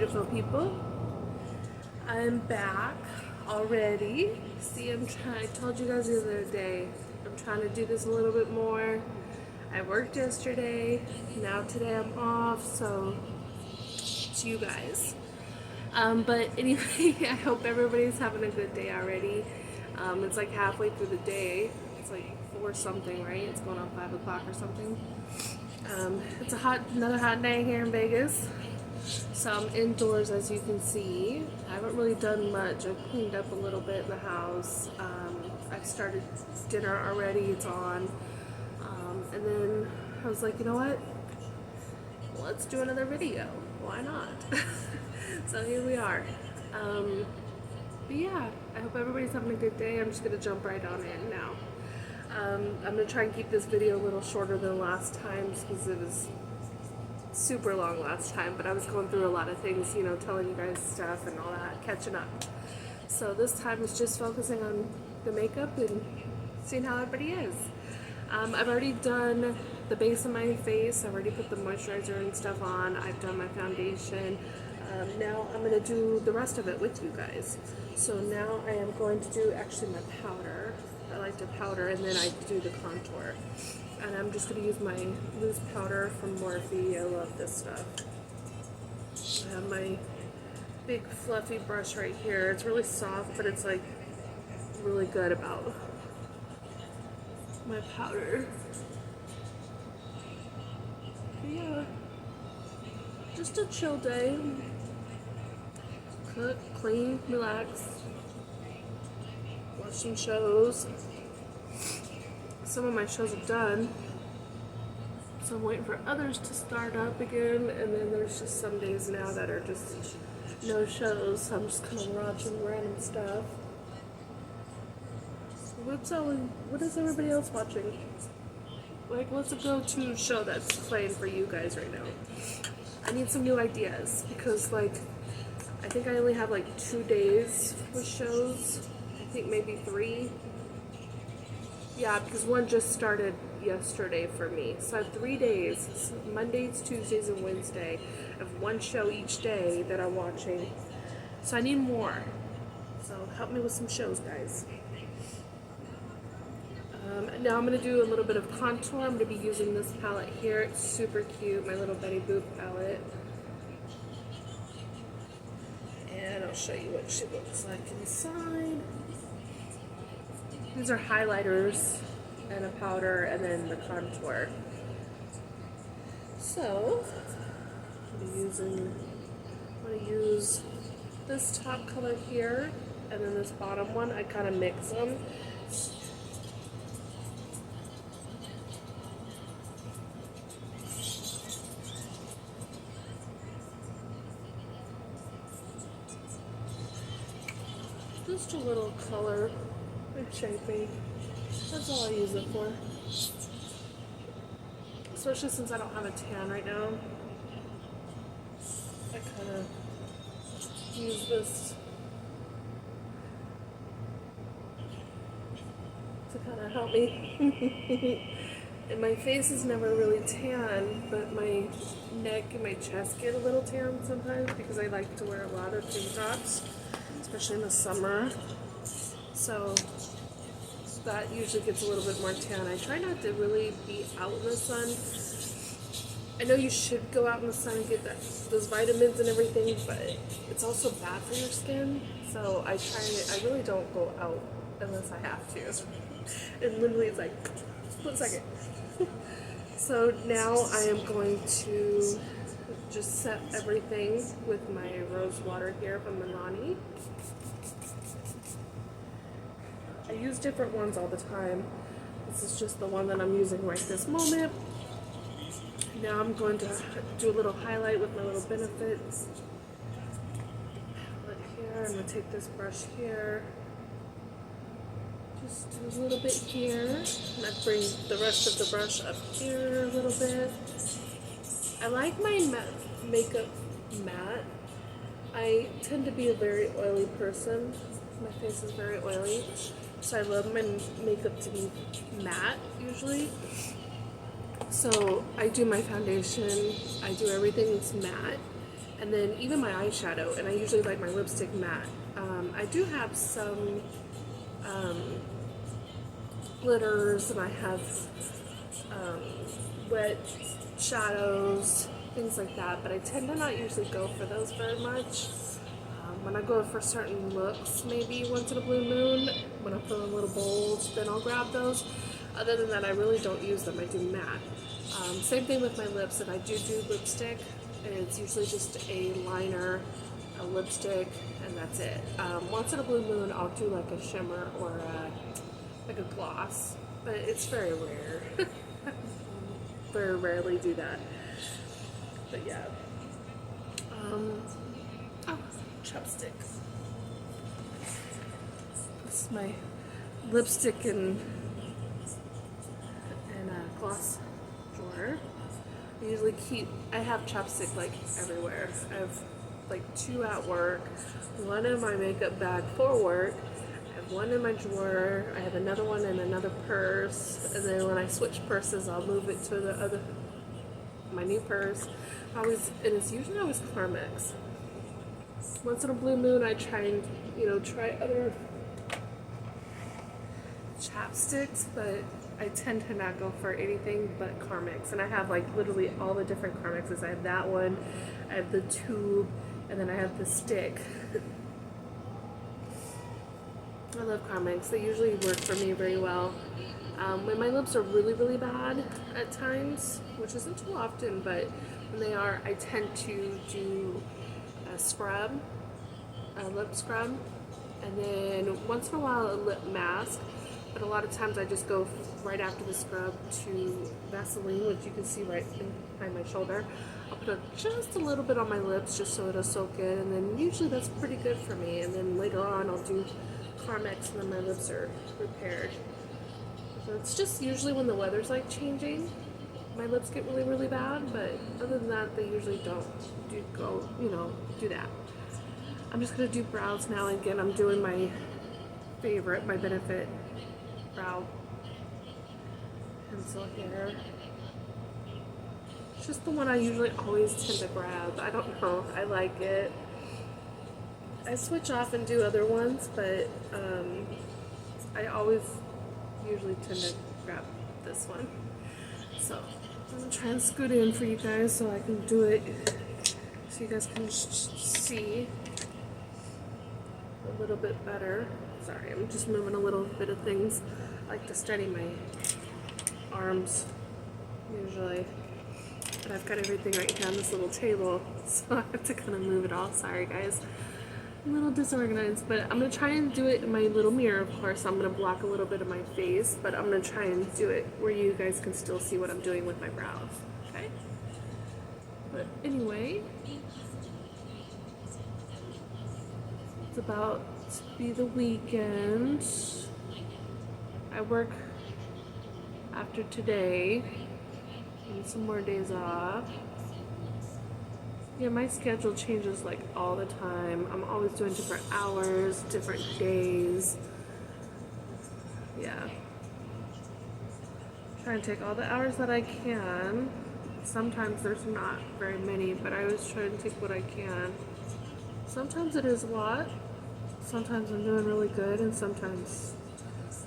beautiful people. I'm back already. See, I told you guys the other day, I'm trying to do this a little bit more. I worked yesterday, now today I'm off, so it's you guys. But anyway, I hope everybody's having a good day already. It's like halfway through the day. It's like 4 something, right? It's going on 5 o'clock or something. It's another hot day here in Vegas. So I'm indoors, as you can see. I haven't really done much. I've cleaned up a little bit in the house. I've started dinner already. It's on. And then I was like, you know what? Let's do another video. Why not? So here we are. But yeah, I hope everybody's having a good day. I'm just going to jump right on in now. I'm going to try and keep this video a little shorter than last time because it was super long last time, but I was going through a lot of things, you know, telling you guys stuff and all that, catching up. So this time is just focusing on the makeup and seeing how everybody is. I've already done the base of my face. I've already put the moisturizer and stuff on. I've done my foundation. Now I'm going to do the rest of it with you guys. So now I am going to do actually my powder. I like to powder and then I do the contour. And I'm just going to use my loose powder from Morphe. I love this stuff. I have my big fluffy brush right here. It's really soft, but it's like really good about my powder. But yeah, just a chill day. Cook, clean, relax, watch some shows. Some of my shows are done, so I'm waiting for others to start up again, and then there's just some days now that are just no shows, so I'm just kind of watching random stuff. So what is everybody else watching? Like, what's a go-to show that's playing for you guys right now? I need some new ideas, because like, I think I only have like 2 days with shows. I think maybe 3. Yeah, because one just started yesterday for me. So I have 3 days. It's Mondays, Tuesdays, and Wednesday. I have 1 show each day that I'm watching. So I need more. So help me with some shows, guys. Now I'm going to do a little bit of contour. I'm going to be using this palette here. It's super cute, my little Betty Boop palette. And I'll show you what she looks like inside. These are highlighters and a powder and then the contour. So, I'm going to use this top color here and then this bottom one. I kind of mix them. Just a little color and shaping. That's all I use it for. Especially since I don't have a tan right now. I kind of use this to kind of help me. And my face is never really tan, but my neck and my chest get a little tan sometimes because I like to wear a lot of tank tops, especially in the summer. So that usually gets a little bit more tan. I try not to really be out in the sun. I know you should go out in the sun and get those vitamins and everything, but it's also bad for your skin. So I really don't go out unless I have to. And literally it's like, split second. So now I am going to just set everything with my rose water here from Milani. I use different ones all the time. This is just the one that I'm using right this moment. Now I'm going to do a little highlight with my little Benefits palette here. I'm going to take this brush here. Just do a little bit here. And I bring the rest of the brush up here a little bit. I like my makeup matte. I tend to be a very oily person. My face is very oily. So I love my makeup to be matte usually. So I do my foundation, I do everything that's matte, And then even my eyeshadow, and I usually like my lipstick matte. I do have some glitters, and I have wet shadows, things like that, but I tend to not usually go for those very much. When I go for certain looks, maybe once in a blue moon, when I'm feeling a little bold, then I'll grab those. Other than that, I really don't use them. I do matte. Same thing with my lips. If I do lipstick, it's usually just a liner, a lipstick, and that's it. Once in a blue moon, I'll do like a shimmer or like a gloss, but it's very rare. Very rarely do that. But yeah. Oh, chopsticks. This is my lipstick and gloss drawer. I have chapstick like everywhere. I have like 2 at work, 1 in my makeup bag for work, I have 1 in my drawer, I have another one in another purse, and then when I switch purses, I'll move it to my new purse. And it's usually always Carmex. Once in a blue moon, I try and, try other chapsticks, but I tend to not go for anything but Carmex. And I have like literally all the different Carmexes. I have that one, I have the tube, and then I have the stick. I love Carmex. They usually work for me very well. When my lips are really, really bad at times, which isn't too often, but when they are, I tend to do a scrub, a lip scrub, and then once in a while a lip mask. But a lot of times I just go right after the scrub to Vaseline, which you can see right behind my shoulder. I'll put just a little bit on my lips just so it'll soak in, and then usually that's pretty good for me. And then later on I'll do Carmex, and then my lips are repaired. So it's just usually when the weather's like changing, my lips get really, really bad, but other than that, they usually don't do that. I'm just gonna do brows now. Again, I'm doing my favorite, my Benefit brow pencil here. It's just the one I usually always tend to grab. I don't know, I like it. I switch off and do other ones, but I always usually tend to grab this one. So I'm gonna try and scoot in for you guys so I can do it, so you guys can see a little bit better. Sorry, I'm just moving a little bit of things. I like to steady my arms usually, but I've got everything right here on this little table, so I have to kind of move it all. Sorry guys, I'm a little disorganized, but I'm gonna try and do it in my little mirror. Of course, I'm gonna block a little bit of my face, but I'm gonna try and do it where you guys can still see what I'm doing with my brows. Okay? But anyway, it's about to be the weekend. I work after today and some more days off. Yeah, my schedule changes like all the time. I'm always doing different hours, different days. Yeah. Try and take all the hours that I can. Sometimes there's not very many, but I always try to take what I can. Sometimes it is a lot. Sometimes I'm doing really good, and sometimes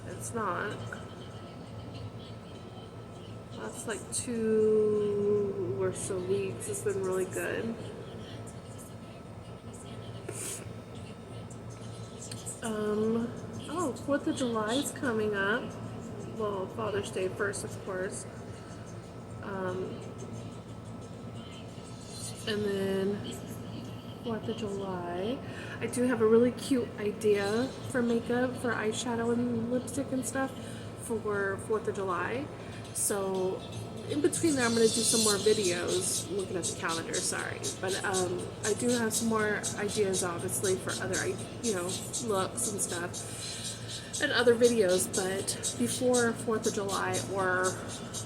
it's not. That's like 2 or so weeks. It's been really good. Oh, 4th of July is coming up. Well, Father's Day first, of course. And then 4th of July. I do have a really cute idea for makeup, for eyeshadow and lipstick and stuff for 4th of July. So in between there, I'm going to do some more videos. I'm looking at the calendar, sorry. But I do have some more ideas, obviously, for other, looks and stuff and other videos. But before 4th of July or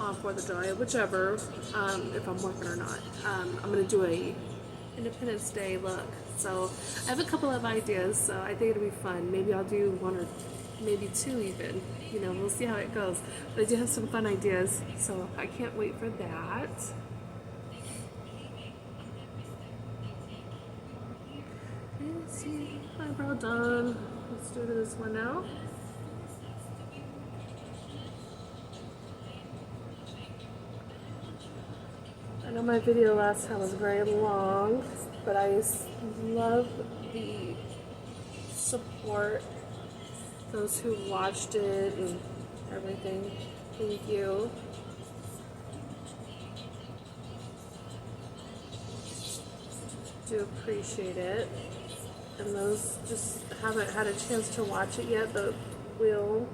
on 4th of July, whichever, if I'm working or not, I'm going to do a Independence Day look. So I have a couple of ideas, so I think it'll be fun. Maybe I'll do 1 or maybe 2 even. We'll see how it goes. But I do have some fun ideas, so I can't wait for that. See, eyebrow done. Let's do this one now. I know my video last time was very long, but I love the support, those who watched it and everything. Thank you. Do appreciate it. And those just haven't had a chance to watch it yet, but will.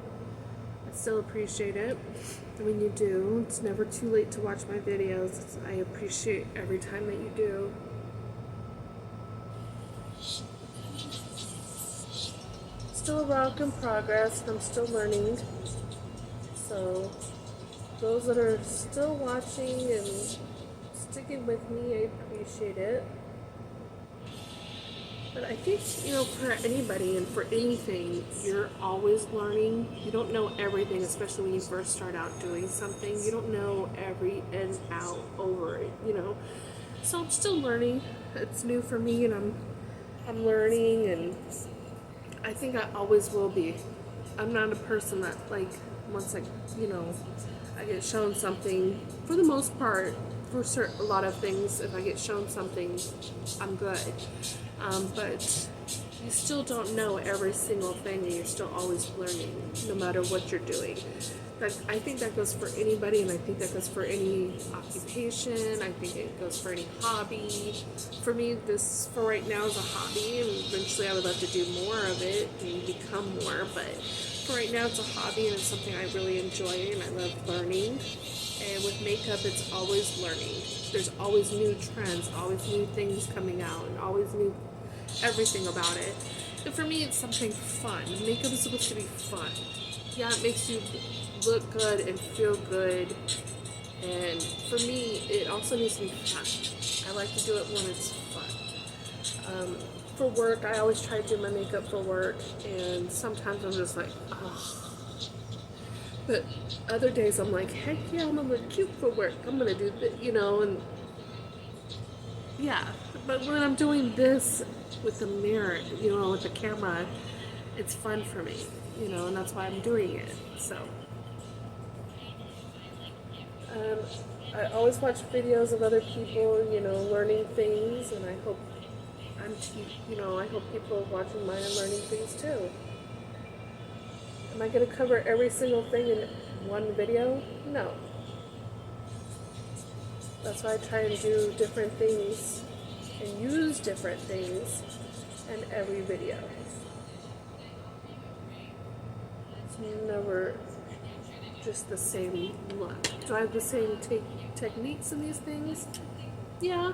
I still appreciate it. When you do, it's never too late to watch my videos. I appreciate every time that you do. Still a work in progress, and I'm still learning. So, those that are still watching and sticking with me, I appreciate it. But I think, for anybody and for anything, you're always learning. You don't know everything, especially when you first start out doing something. You don't know every in, out, over it, So I'm still learning. It's new for me, and I'm learning, and I think I always will be. I'm not a person that, once I get shown something, for the most part, for a lot of things, if I get shown something, I'm good. But you still don't know every single thing, and you're still always learning, no matter what you're doing. I think that goes for anybody, and I think that goes for any occupation. I think it goes for any hobby. For me, this, for right now, is a hobby, and eventually I would love to do more of it and become more, but for right now, it's a hobby, and it's something I really enjoy, and I love learning. And with makeup, it's always learning. There's always new trends, always new things coming out, and always new everything about it. And for me, it's something fun. Makeup is supposed to be fun. Yeah, it makes you look good and feel good. And for me, it also needs to be fun. I like to do it when it's fun. For work, I always try to do my makeup for work, and sometimes I'm just like, ugh. But other days I'm like, heck yeah, I'm gonna look cute for work. I'm gonna do that, and yeah. But when I'm doing this with the mirror, with the camera, it's fun for me, and that's why I'm doing it. So, I always watch videos of other people, learning things, and I hope I hope people watching mine are learning things too. Am I going to cover every single thing in one video? No. That's why I try and do different things and use different things in every video. It's never just the same look. Do I have the same techniques in these things? Yeah,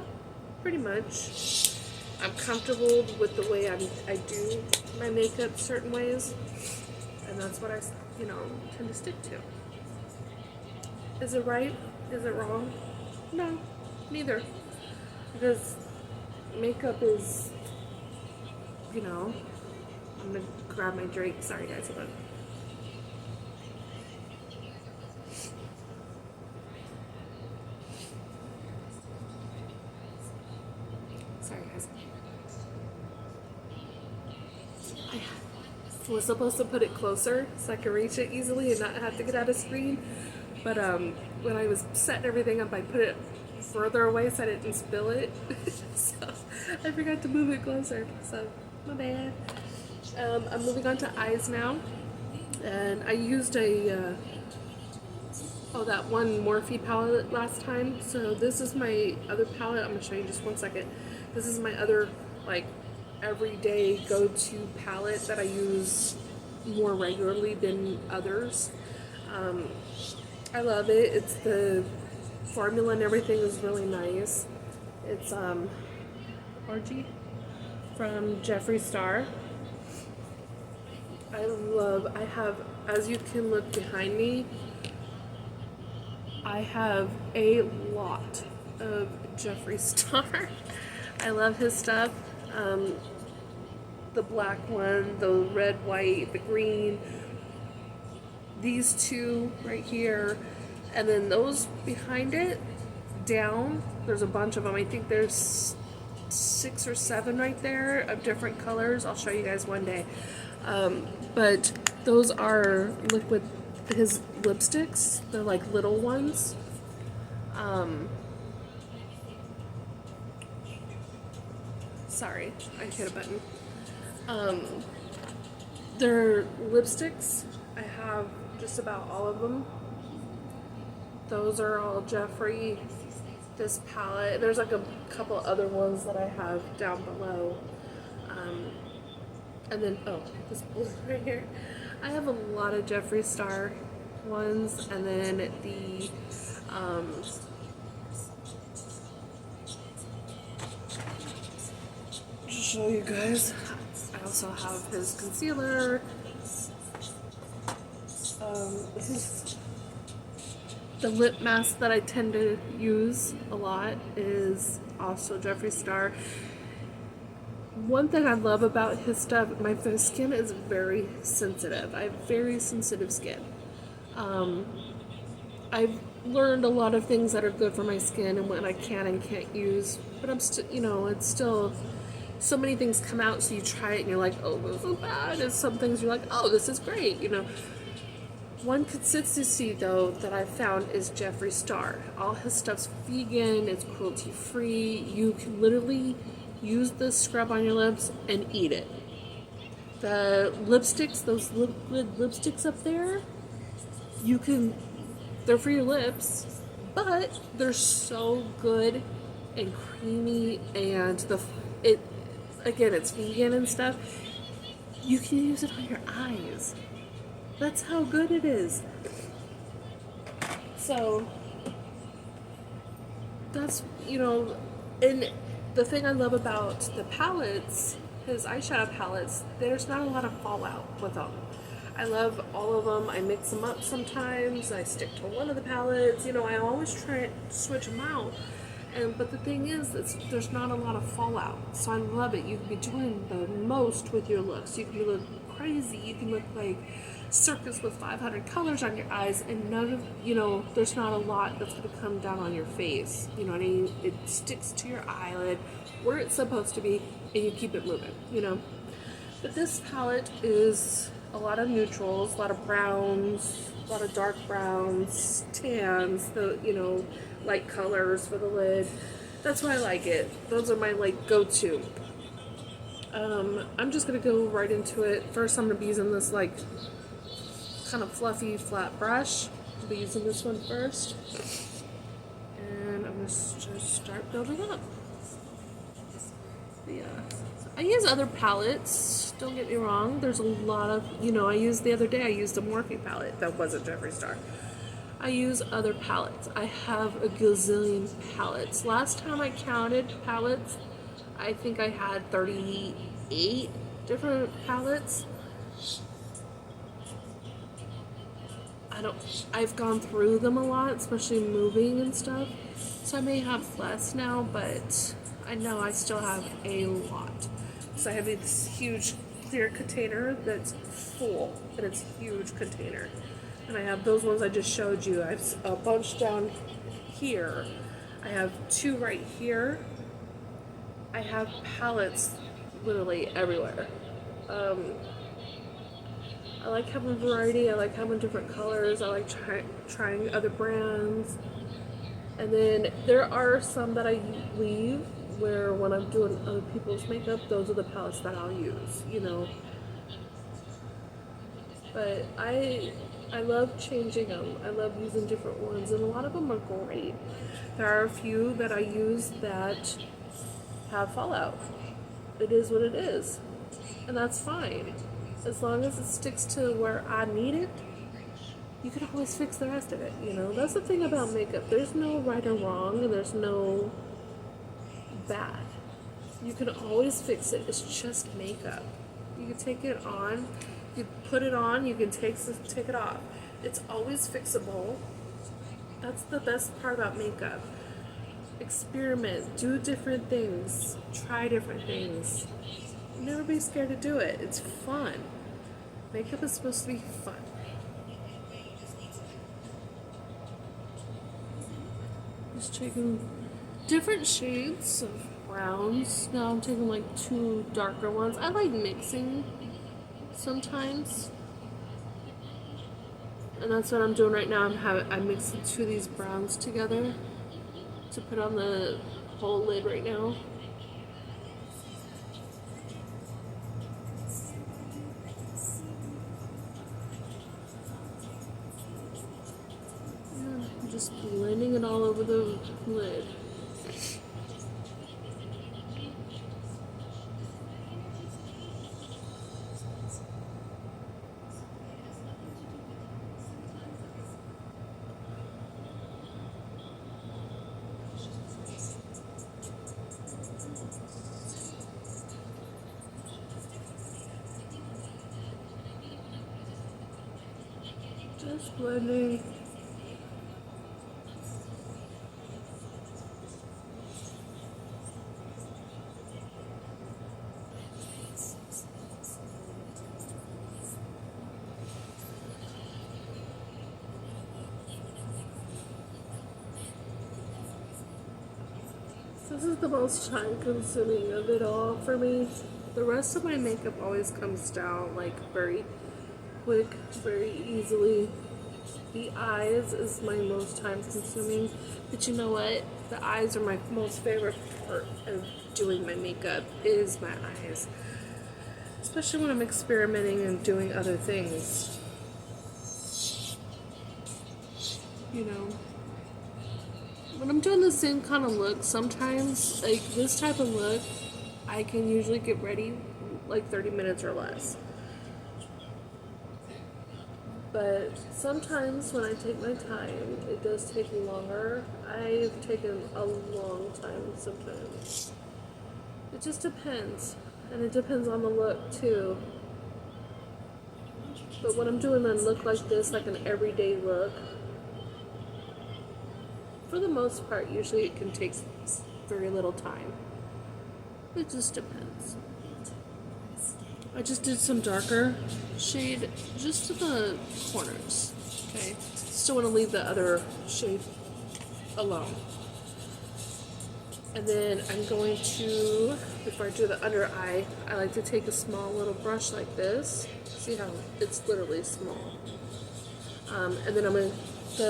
pretty much. I'm comfortable with the way I do my makeup certain ways, and that's what I tend to stick to. Is it right? Is it wrong? No, neither. Because makeup is, I'm gonna grab my drink. Sorry guys, hold on. Sorry guys. I was supposed to put it closer so I could reach it easily and not have to get out of screen. But when I was setting everything up, I put it further away so I didn't spill it. So I forgot to move it closer. So my bad. I'm moving on to eyes now. And I used that one Morphe palette last time. So this is my other palette. I'm going to show you just one second. This is my other, everyday go-to palette that I use more regularly than others. I love it. It's the formula and everything is really nice. It's Orgy from Jeffree Star. I have, as you can look behind me, I have a lot of Jeffree Star. I love his stuff. The black one, the red, white, the green, these two right here, and then those behind it, down, there's a bunch of them. I think there's 6 or 7 right there of different colors. I'll show you guys one day. But those are liquid, his lipsticks. They're like little ones. Sorry, I hit a button. They're lipsticks. I have just about all of them. Those are all Jeffree. This palette, there's like a couple other ones that I have down below. And then, oh, this blue right here. I have a lot of Jeffree Star ones, and then the, just show you guys. I also have his concealer. The lip mask that I tend to use a lot is also Jeffree Star. One thing I love about his stuff, my skin is very sensitive. I have very sensitive skin. I've learned a lot of things that are good for my skin and what I can and can't use, but I'm still, you know, it's still, so many things come out, so you try it and you're like, oh, this is bad, and some things you're like, oh, this is great, you know. One consistency, though, that I've found is Jeffree Star. All his stuff's vegan, it's cruelty-free. You can literally use this scrub on your lips and eat it. The lipsticks, those liquid lipsticks up there, they're for your lips, but they're so good and creamy, and again, it's vegan and stuff. You can use it on your eyes. That's how good it is. So, that's, you know, and the thing I love about the palettes, his eyeshadow palettes, there's not a lot of fallout with them. I love all of them. I mix them up sometimes. I stick to one of the palettes. You know, I always try to switch them out. But the thing is, there's not a lot of fallout. So I love it. You can be doing the most with your looks. You can look crazy. You can look like circus with 500 colors on your eyes, and none of, you know, there's not a lot that's going to come down on your face. You know what I mean? It sticks to your eyelid where it's supposed to be, and you keep it moving, you know. But this palette is a lot of neutrals, a lot of browns, a lot of dark browns, tans, the, you know, light colors for the lid. That's why I like it. Those are my, like, go-to. I'm just going to go right into it. First, I'm going to be using this, like, kind of fluffy flat brush. I'll be using this one first, and I'm just start building up. Yeah, I use other palettes, don't get me wrong. There's a lot of, you know, the other day I used a Morphe palette that wasn't Jeffree Star. I use other palettes. I have a gazillion palettes. Last time I counted palettes, I think I had 38 different palettes. I've gone through them a lot, especially moving and stuff, so I may have less now, but I know I still have a lot. So I have this huge clear container that's full, and it's a huge container. And I have those ones I just showed you. I have a bunch down here. I have 2 right here. I have palettes literally everywhere. I like having variety. I like having different colors. I like trying other brands. And then there are some that I leave where when I'm doing other people's makeup, those are the palettes that I'll use, you know. But I love changing them. I love using different ones, and a lot of them are great. There are a few that I use that have fallout. It is what it is, and that's fine. As long as it sticks to where I need it, you can always fix the rest of it, you know? That's the thing about makeup. There's no right or wrong, and there's no bad. You can always fix it. It's just makeup. You can take it on, you put it on, you can take it off. It's always fixable. That's the best part about makeup. Experiment, do different things, try different things. Never be scared to do it. It's fun. Makeup is supposed to be fun. Just taking different shades of browns. Now I'm taking like two darker ones. I like mixing sometimes. And that's what I'm doing right now. I'm mixing two of these browns together to put on the whole lid right now. Yeah, I'm just blending it all over the lid. Just blending. This is the most time consuming of it all for me. The rest of my makeup always comes down like very quick, very easily. The eyes is my most time consuming. But you know what? The eyes are my most favorite part of doing my makeup is my eyes. Especially when I'm experimenting and doing other things. You know. When I'm doing the same kind of look, sometimes, like this type of look, I can usually get ready like 30 minutes or less. But sometimes when I take my time, it does take longer. I've taken a long time sometimes. It just depends. And it depends on the look too. But when I'm doing a look like this, like an everyday look, for the most part, usually it can take very little time. It just depends. I just did some darker shade just to the corners, okay? Still want to leave the other shade alone. And then I'm going to, before I do the under eye, I like to take a small little brush like this. See how it's literally small. And then I'm going to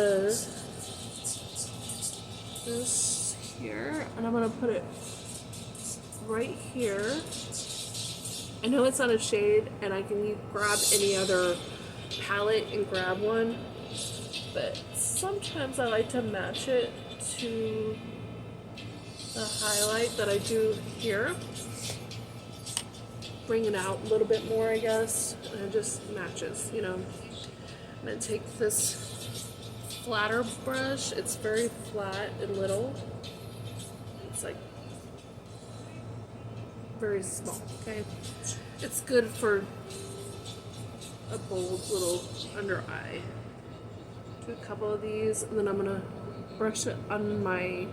this here, and I'm going to put it right here. I know it's not a shade, and I can grab any other palette and grab one, but sometimes I like to match it to the highlight that I do here. Bring it out a little bit more, I guess, and it just matches, you know. I'm going to take this flatter brush. It's very flat and little. It's like very small, okay? It's good for a bold little under eye. Do a couple of these, and then I'm gonna brush it on my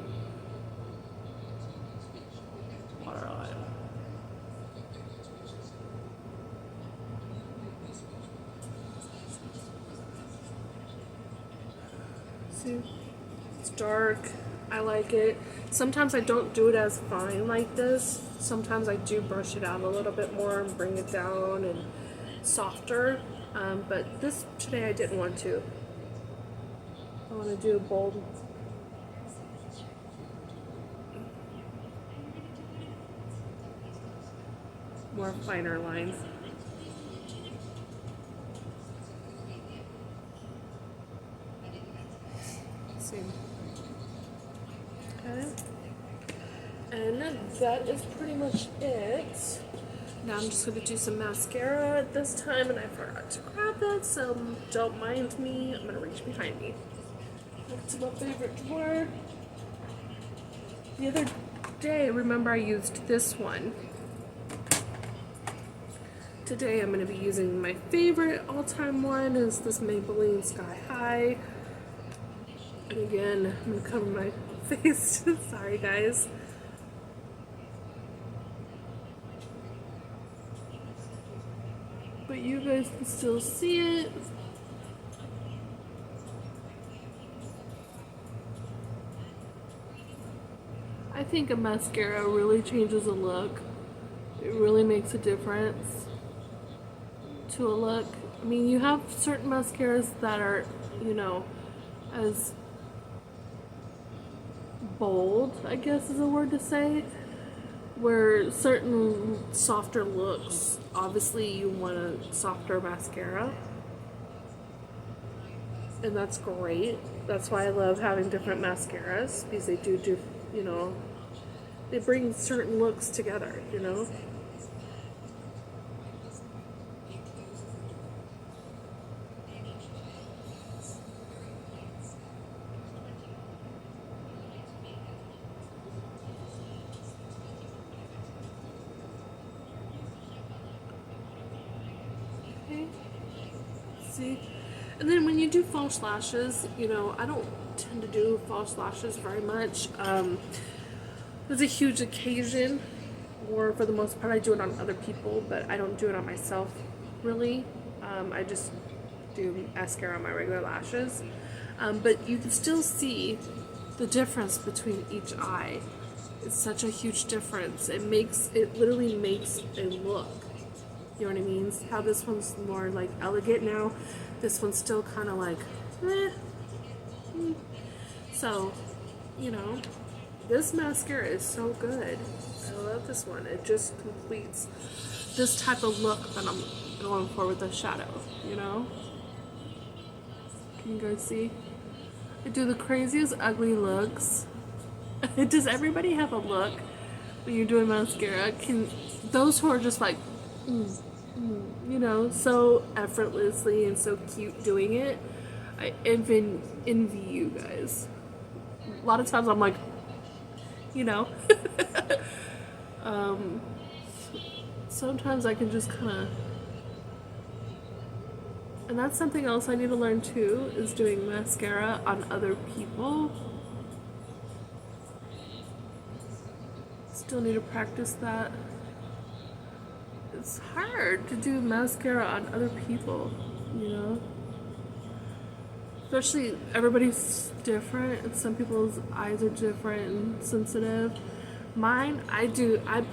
waterline. See, it's dark. I like it. Sometimes I don't do it as fine like this. Sometimes I do brush it out a little bit more and bring it down and softer. But this today I didn't want to. I want to do a bold. More finer lines. See. Okay. And that is pretty much it. Now I'm just going to do some mascara at this time, and I forgot to grab that, so don't mind me. I'm going to reach behind me. Look to my favorite drawer. The other day, remember I used this one. Today I'm going to be using my favorite all-time one, is this Maybelline Sky High. And again, I'm going to cover my face. Sorry guys. But you guys can still see it. I think a mascara really changes a look. It really makes a difference to a look. I mean, you have certain mascaras that are, you know, as bold, I guess is a word to say, where certain softer looks, obviously you want a softer mascara, and that's great. That's why I love having different mascaras, because they do, you know, they bring certain looks together, you know. Okay. See? And then when you do false lashes, you know, I don't tend to do false lashes very much. It's a huge occasion, or for the most part I do it on other people, but I don't do it on myself really. I just do mascara on my regular lashes. But you can still see the difference between each eye. It's such a huge difference. It literally makes a look. You know what I mean? How this one's more like elegant now. This one's still kind of like, eh. So, you know, this mascara is so good. I love this one. It just completes this type of look that I'm going for with the shadow, you know? Can you guys see? I do the craziest ugly looks. Does everybody have a look when you're doing mascara? Those who are just like, you know, so effortlessly and so cute doing it, I envy you guys. A lot of times I'm like, you know, sometimes I can just kind of, and that's something else I need to learn too, is doing mascara on other people. Still need to practice that. It's hard to do mascara on other people, you know? Especially, everybody's different, and some people's eyes are different and sensitive. Mine, I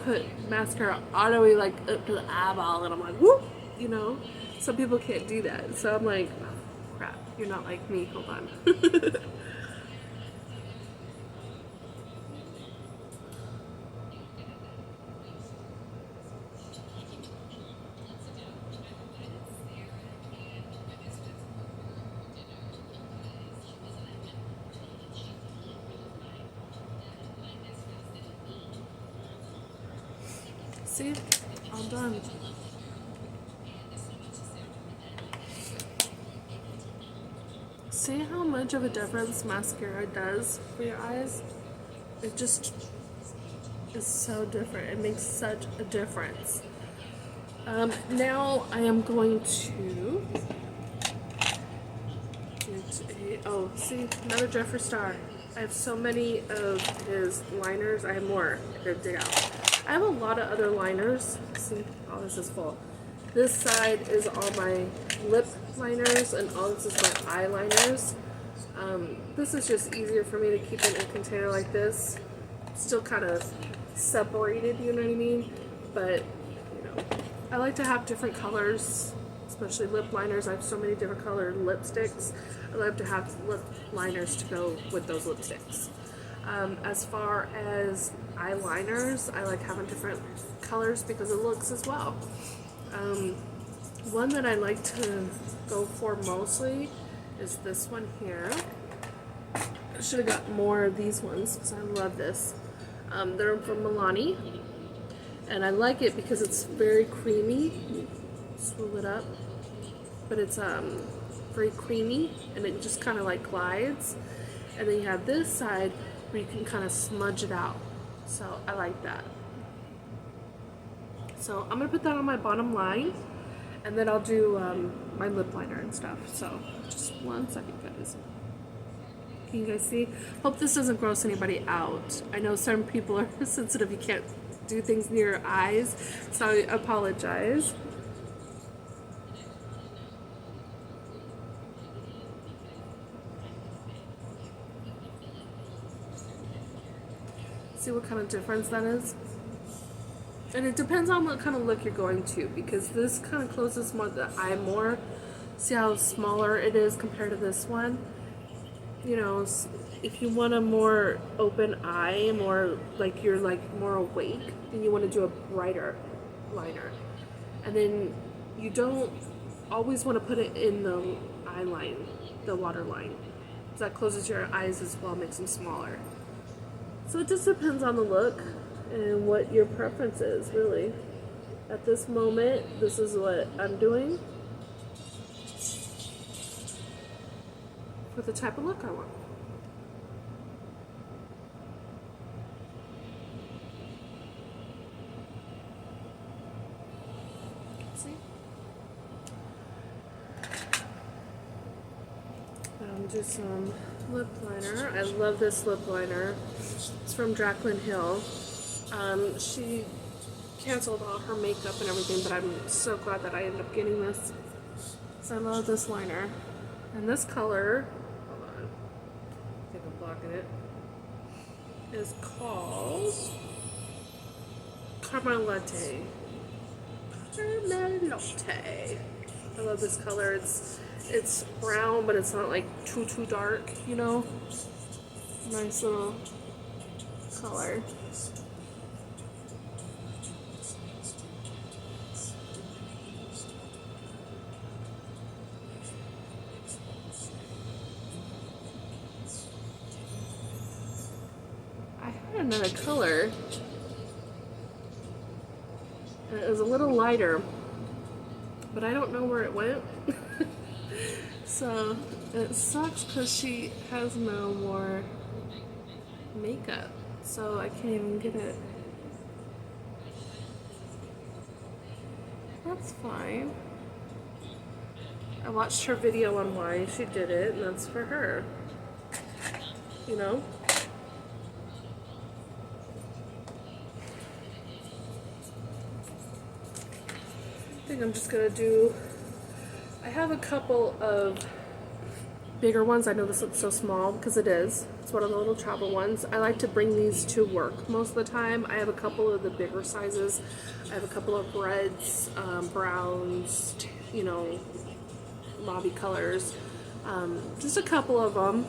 put mascara all the way like up to the eyeball, and I'm like, whoop, you know? Some people can't do that, so I'm like, oh, crap, you're not like me, hold on. See? All done. See how much of a difference mascara does for your eyes? It just is so different. It makes such a difference. Now I am going to see, another Jeffree Star. I have so many of his liners. I have more to dig out. I have a lot of other liners. See, all this is full. This side is all my lip liners, and all this is my eyeliners. This is just easier for me to keep in a container like this. Still kind of separated, you know what I mean? But, you know, I like to have different colors, especially lip liners. I have so many different colored lipsticks. I love to have lip liners to go with those lipsticks. As far as eyeliners, I like having different colors because it looks as well. One that I like to go for mostly is this one here. I should have got more of these ones because I love this. They're from Milani, and I like it because it's very creamy. Swoop it up, but it's very creamy, and it just kind of like glides. And then you have this side where you can kind of smudge it out. So I like that. So I'm gonna put that on my bottom line, and then I'll do my lip liner and stuff. So just 1 second, guys. Can you guys see? Hope this doesn't gross anybody out. I know some people are sensitive. You can't do things near your eyes, so I apologize. See what kind of difference that is? And it depends on what kind of look you're going to, because this kind of closes more the eye more. See how smaller it is compared to this one? You know, if you want a more open eye, more like you're like more awake, then you want to do a brighter liner. And then you don't always want to put it in the eye line, the water line. So that closes your eyes as well, makes them smaller. So it just depends on the look and what your preference is, really. At this moment, this is what I'm doing for the type of look I want. See? Do some lip liner. I love this lip liner. It's from Jaclyn Hill. She canceled all her makeup and everything, but I'm so glad that I ended up getting this. So I love this liner. And this color, hold on, I think I'm blocking it, is called Carmelote. Carmelote. I love this color. It's brown, but it's not like too dark, you know? Nice little color. I had another color, and it was a little lighter, but I don't know where it went. So it sucks because she has no more makeup, so I can't even get it. That's fine. I watched her video on why she did it, and that's for her. You know? I think I'm just gonna do, I have a couple of bigger ones. I know this looks so small because it is. It's one of the little travel ones. I like to bring these to work most of the time. I have a couple of the bigger sizes. I have a couple of reds, browns, you know, mauve colors. Just a couple of them.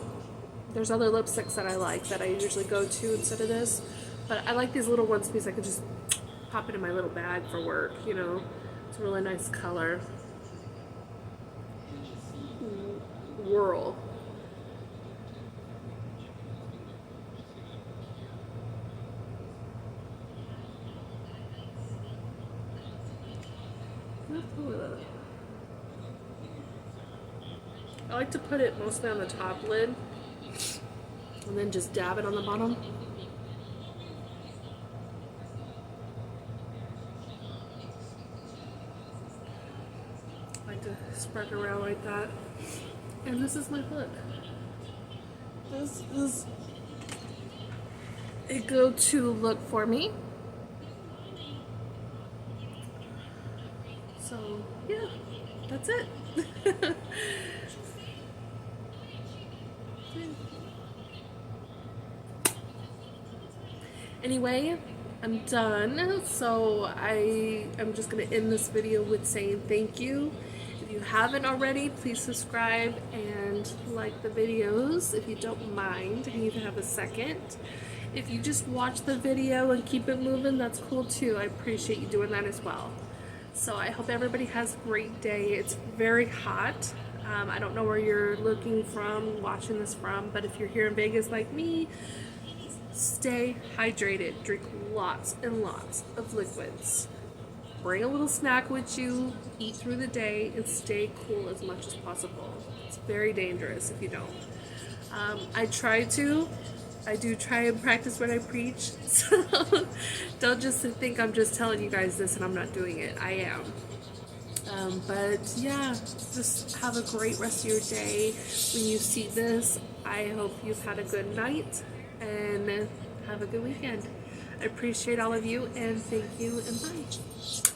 There's other lipsticks that I like that I usually go to instead of this. But I like these little ones because I can just pop it in my little bag for work, you know. It's a really nice color. Whirl. I like to put it mostly on the top lid and then just dab it on the bottom. I like to spread it around like that. And this is my look. This is a go-to look for me. So, yeah, that's it. Anyway, I'm done. So I am just going to end this video with saying thank you. If you haven't already, please subscribe and like the videos if you don't mind and you have a second. If you just watch the video and keep it moving, that's cool too. I appreciate you doing that as well. So I hope everybody has a great day. It's very hot. I don't know where you're looking from, watching this from, but if you're here in Vegas like me, stay hydrated. Drink lots and lots of liquids. Bring a little snack with you, eat through the day, and stay cool as much as possible. It's very dangerous if you don't. I do try and practice what I preach, so don't just think I'm just telling you guys this and I'm not doing it. I am. But yeah, just have a great rest of your day. When you see this, I hope you've had a good night and have a good weekend. I appreciate all of you and thank you and bye.